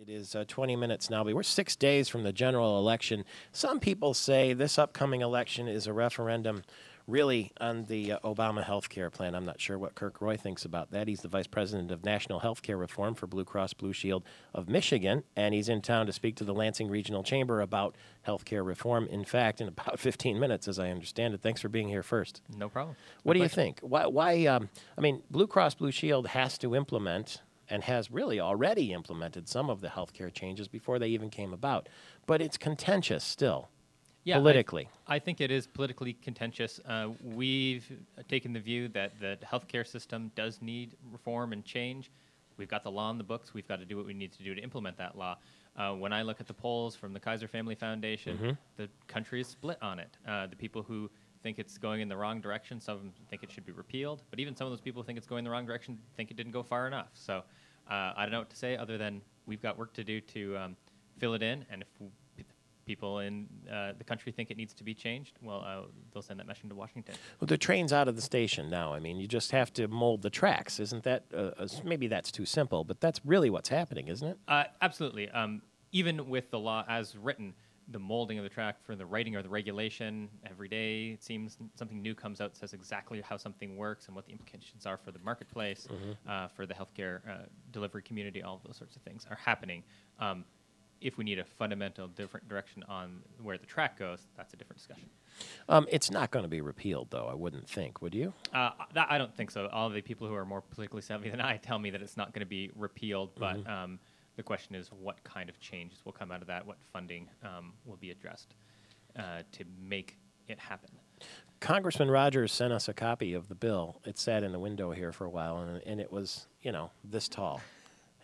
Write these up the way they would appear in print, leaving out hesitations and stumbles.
It is 20 minutes now, but we're 6 days from the general election. Some people say this upcoming election is a referendum really on the Obama health care plan. I'm not sure what Kirk Roy thinks about that. He's the Vice President of National Health Care Reform for Blue Cross Blue Shield of Michigan, and he's in town to speak to the Lansing Regional Chamber about health care reform, in fact, in about 15 minutes, as I understand it. Thanks for being here first. No problem. What do you think? I mean, Blue Cross Blue Shield has to implement and has really already implemented some of the healthcare changes before they even came about. But it's contentious still, politically. I think it is politically contentious. We've taken the view that the healthcare system does need reform and change. We've got the law in the books. We've got to do what we need to do to implement that law. When I look at the polls from the Kaiser Family Foundation, the country is split on it. The people who think it's going in the wrong direction, some of them think it should be repealed, but even some of those people who think it's going in the wrong direction think it didn't go far enough. So I don't know what to say other than we've got work to do to fill it in, and if people in the country think it needs to be changed, well, they'll send that message to Washington. Well, the train's out of the station now. I mean, you just have to mold the tracks. Isn't that, maybe that's too simple, but that's really what's happening, isn't it? Absolutely. Even with the law as written, the molding of the track for the writing or the regulation, every day it seems something new comes out that says exactly how something works and what the implications are for the marketplace, for the healthcare delivery community. All of those sorts of things are happening. If we need a fundamental different direction on where the track goes, that's a different discussion. It's not going to be repealed, though, I wouldn't think, would you? I don't think so. All the people who are more politically savvy than I tell me that it's not going to be repealed, but the question is what kind of changes will come out of that, what funding will be addressed to make it happen. Congressman Rogers sent us a copy of the bill. It sat in the window here for a while, and it was, this tall.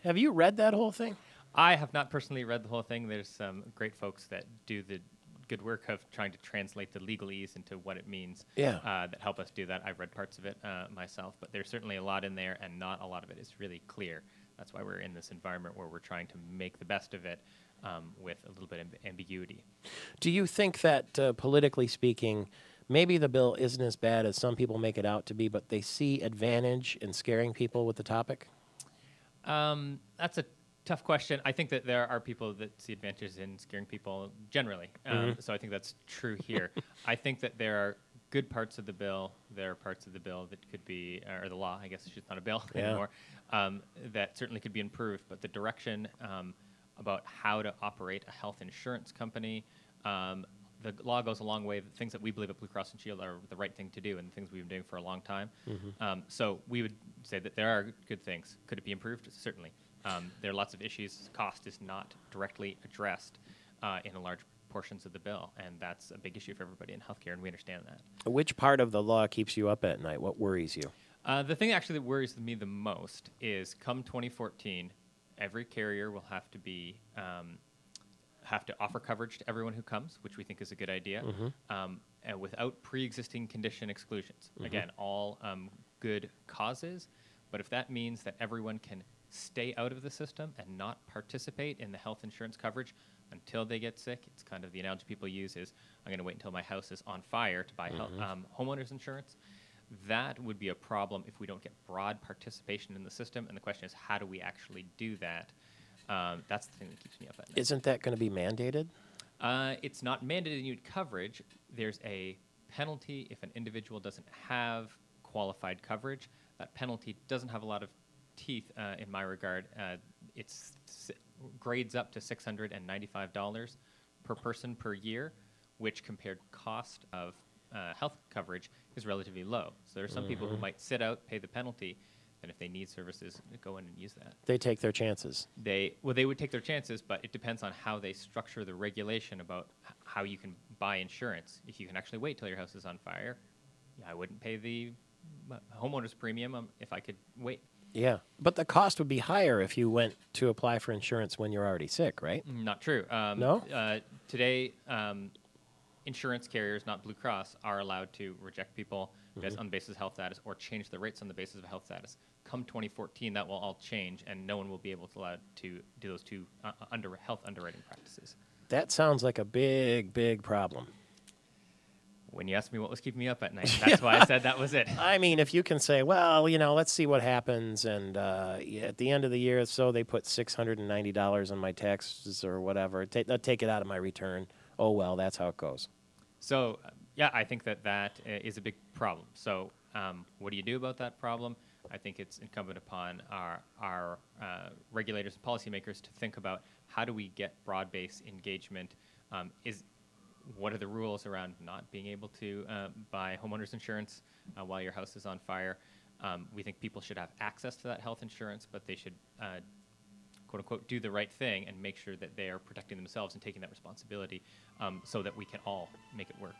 Have you read that whole thing? I have not personally read the whole thing. There's some great folks that do the good work of trying to translate the legalese into what it means that help us do that. I've read parts of it myself, but there's certainly a lot in there, and not a lot of it is really clear. That's why we're in this environment where we're trying to make the best of it with a little bit of ambiguity. Do you think that, politically speaking, maybe the bill isn't as bad as some people make it out to be, but they see advantage in scaring people with the topic? That's a tough question. I think that there are people that see advantages in scaring people generally. So I think that's true here. I think that there are good parts of the bill. There are parts of the bill that could be, or the law, I guess it's just not a bill anymore, that certainly could be improved. But the direction about how to operate a health insurance company, the law goes a long way. The things that we believe at Blue Cross and Shield are the right thing to do and the things we've been doing for a long time. So we would say that there are good things. Could it be improved? Certainly. There are lots of issues. Cost is not directly addressed in a large portions of the bill, and that's a big issue for everybody in healthcare, and we understand that. Which part of the law keeps you up at night? What worries you? The thing actually that worries me the most is come 2014, every carrier will have to offer coverage to everyone who comes, which we think is a good idea, and without pre-existing condition exclusions. Again, all good causes, but if that means that everyone can stay out of the system and not participate in the health insurance coverage until they get sick, it's kind of the analogy people use is, I'm going to wait until my house is on fire to buy homeowners insurance. That would be a problem if we don't get broad participation in the system, and the question is, how do we actually do that? That's the thing that keeps me up at night. Isn't that going to be mandated? It's not mandated in coverage. There's a penalty if an individual doesn't have qualified coverage. That penalty doesn't have a lot of teeth in my regard. It's grades up to $695 per person per year, which compared cost of health coverage is relatively low. So there are some people who might sit out, pay the penalty, and if they need services, go in and use that. They take their chances. They would take their chances, but it depends on how they structure the regulation about how you can buy insurance. If you can actually wait till your house is on fire, I wouldn't pay the homeowner's premium if I could wait. Yeah, but the cost would be higher if you went to apply for insurance when you're already sick, right? Not true. No? Today, insurance carriers, not Blue Cross, are allowed to reject people on the basis of health status or change the rates on the basis of health status. Come 2014, that will all change, and no one will be able to allowed to do those two health underwriting practices. That sounds like a big, big problem. When you asked me what was keeping me up at night, that's why I said that was it. I mean, if you can say, well, let's see what happens, and at the end of the year, so they put $690 on my taxes or whatever, take it out of my return. Oh, well, that's how it goes. So, yeah, I think that is a big problem. So, what do you do about that problem? I think it's incumbent upon our regulators and policymakers to think about how do we get broad-based engagement. What are the rules around not being able to buy homeowners insurance while your house is on fire? We think people should have access to that health insurance, but they should, quote unquote, do the right thing and make sure that they are protecting themselves and taking that responsibility so that we can all make it work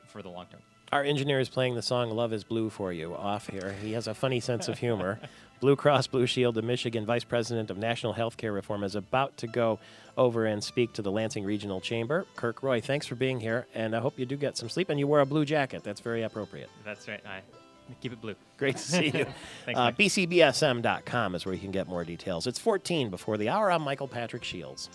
for the long term. Our engineer is playing the song Love is Blue for you off here. He has a funny sense of humor. Blue Cross Blue Shield, the Michigan Vice President of National Healthcare Reform, is about to go over and speak to the Lansing Regional Chamber. Kirk Roy, thanks for being here, and I hope you do get some sleep, and you wear a blue jacket. That's very appropriate. That's right. I keep it blue. Great to see you. Thanks, Mike. BCBSM.com is where you can get more details. It's 14 before the hour. I'm Michael Patrick Shields.